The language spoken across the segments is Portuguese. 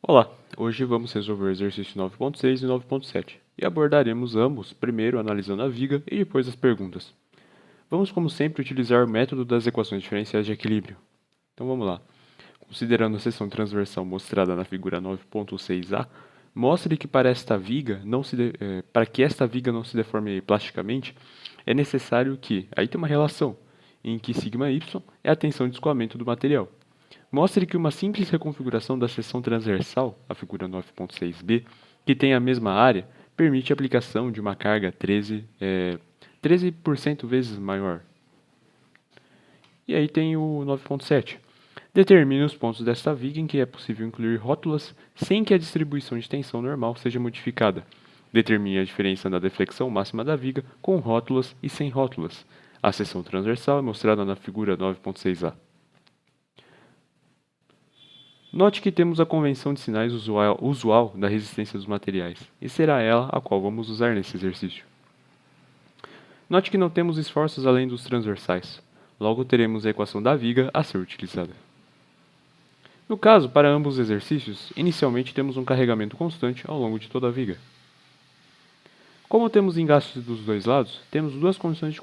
Olá, hoje vamos resolver o exercício 9.6 e 9.7 e abordaremos ambos, primeiro analisando a viga e depois as perguntas. Vamos, como sempre, utilizar o método das equações diferenciais de equilíbrio. Então vamos lá. Considerando a seção transversal mostrada na figura 9.6a, mostre que para que esta viga não se deforme plasticamente, é necessário que, aí tem uma relação, em que σy é a tensão de escoamento do material. Mostre que uma simples reconfiguração da seção transversal, a figura 9.6b, que tem a mesma área, permite a aplicação de uma carga 13% vezes maior. E aí tem o 9.7. Determine os pontos desta viga em que é possível incluir rótulas sem que a distribuição de tensão normal seja modificada. Determine a diferença na deflexão máxima da viga com rótulas e sem rótulas. A seção transversal é mostrada na figura 9.6a. Note que temos a convenção de sinais usual da resistência dos materiais, e será ela a qual vamos usar nesse exercício. Note que não temos esforços além dos transversais, logo teremos a equação da viga a ser utilizada. No caso, para ambos os exercícios, inicialmente temos um carregamento constante ao longo de toda a viga. Como temos engastes dos dois lados, temos duas condições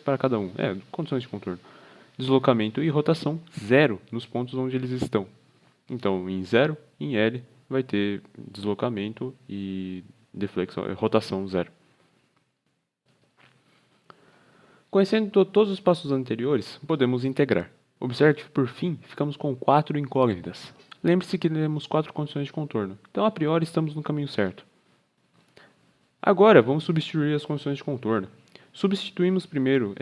para cada um, condições de contorno. Deslocamento e rotação zero nos pontos onde eles estão. Então, em 0, em L, vai ter deslocamento e rotação zero. Conhecendo todos os passos anteriores, podemos integrar. Observe que, por fim, ficamos com 4 incógnitas. Lembre-se que temos 4 condições de contorno, então, a priori, estamos no caminho certo. Agora, vamos substituir as condições de contorno. Substituímos primeiro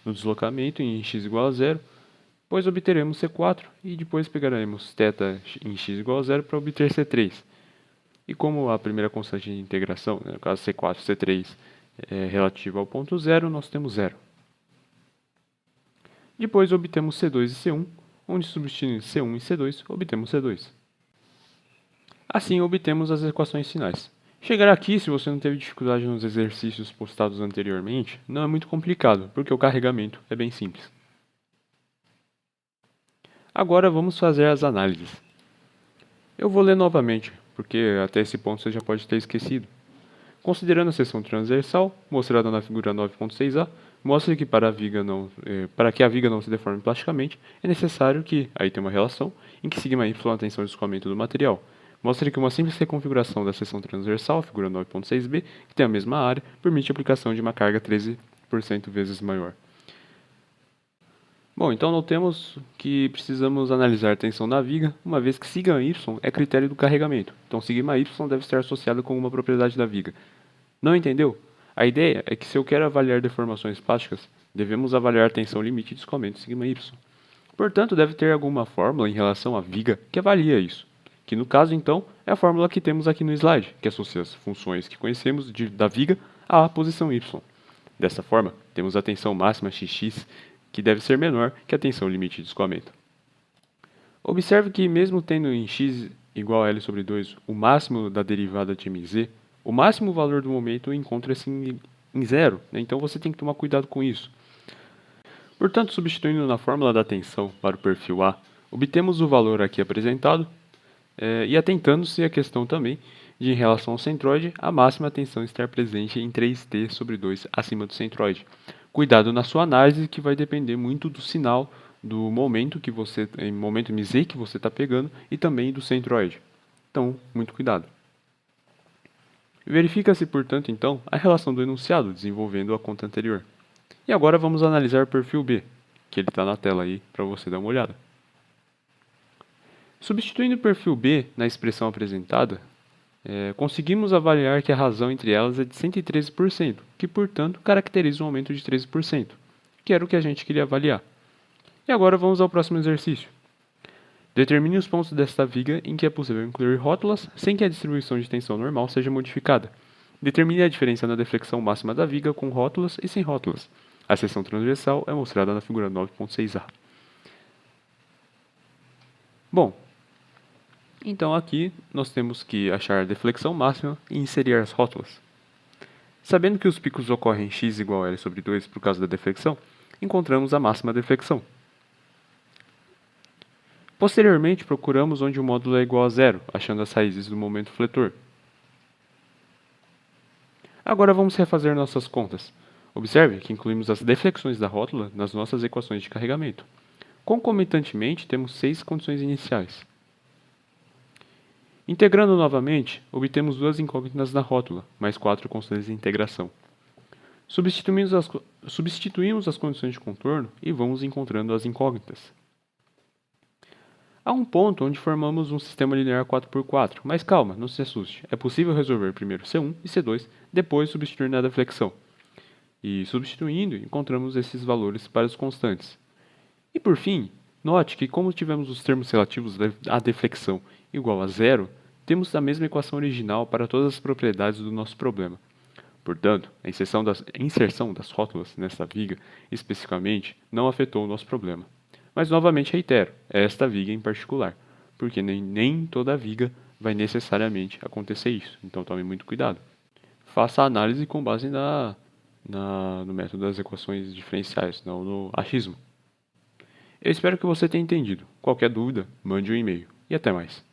no deslocamento em x igual a 0, depois obteremos C4 e depois pegaremos θ em x igual a 0 para obter C3. E como a primeira constante de integração, no caso C4 e C3, é relativa ao ponto 0, nós temos 0. Depois obtemos C2 e C1, onde substituindo C1 e C2, obtemos C2. Assim obtemos as equações finais. Chegar aqui, se você não teve dificuldade nos exercícios postados anteriormente, não é muito complicado, porque o carregamento é bem simples. Agora vamos fazer as análises. Eu vou ler novamente, porque até esse ponto você já pode ter esquecido. Considerando a seção transversal, mostrada na figura 9.6a, mostra que para que a viga não se deforme plasticamente, é necessário que, aí tem uma relação, em que σy é a tensão de escoamento do material. Mostra que uma simples reconfiguração da seção transversal, figura 9.6b, que tem a mesma área, permite a aplicação de uma carga 13% vezes maior. Bom, então notemos que precisamos analisar a tensão na viga, uma vez que σy é critério do carregamento. Então, σy deve estar associado com uma propriedade da viga. Não entendeu? A ideia é que se eu quero avaliar deformações plásticas, devemos avaliar a tensão limite de escoamento σy. Portanto, deve ter alguma fórmula em relação à viga que avalia isso, que no caso, então, é a fórmula que temos aqui no slide, que associa as funções que conhecemos da viga à posição y. Dessa forma, temos a tensão máxima xx, que deve ser menor que a tensão limite de escoamento. Observe que, mesmo tendo em x igual a L sobre 2 o máximo da derivada de mz, o máximo valor do momento encontra-se em zero, então você tem que tomar cuidado com isso. Portanto, substituindo na fórmula da tensão para o perfil A, obtemos o valor aqui apresentado, e atentando-se à questão também de, em relação ao centroide, a máxima tensão estar presente em 3T sobre 2 acima do centroide. Cuidado na sua análise, que vai depender muito do sinal, do momento mz que você está pegando e também do centroide. Então, muito cuidado. Verifica-se, portanto, então, a relação do enunciado, desenvolvendo a conta anterior. E agora vamos analisar o perfil B, que ele está na tela aí para você dar uma olhada. Substituindo o perfil B na expressão apresentada, conseguimos avaliar que a razão entre elas é de 113%, que, portanto, caracteriza um aumento de 13%, que era o que a gente queria avaliar. E agora vamos ao próximo exercício. Determine os pontos desta viga em que é possível incluir rótulas sem que a distribuição de tensão normal seja modificada. Determine a diferença na deflexão máxima da viga com rótulas e sem rótulas. A seção transversal é mostrada na figura 9.6a. Bom, então aqui nós temos que achar a deflexão máxima e inserir as rótulas. Sabendo que os picos ocorrem em x igual a L sobre 2 por causa da deflexão, encontramos a máxima deflexão. Posteriormente, procuramos onde o módulo é igual a zero, achando as raízes do momento fletor. Agora vamos refazer nossas contas. Observe que incluímos as deflexões da rótula nas nossas equações de carregamento. Concomitantemente, temos 6 condições iniciais. Integrando novamente, obtemos 2 incógnitas na rótula, mais 4 constantes de integração. Substituímos as condições de contorno e vamos encontrando as incógnitas. Há um ponto onde formamos um sistema linear 4x4, mas calma, não se assuste. É possível resolver primeiro C1 e C2, depois substituir na deflexão. E substituindo, encontramos esses valores para as constantes. E por fim, note que como tivemos os termos relativos à deflexão igual a zero, temos a mesma equação original para todas as propriedades do nosso problema. Portanto, a inserção das rótulas nesta viga, especificamente, não afetou o nosso problema. Mas novamente reitero, é esta viga em particular, porque nem toda viga vai necessariamente acontecer isso, então tome muito cuidado. Faça a análise com base no método das equações diferenciais, não no achismo. Eu espero que você tenha entendido. Qualquer dúvida, mande um e-mail. E até mais.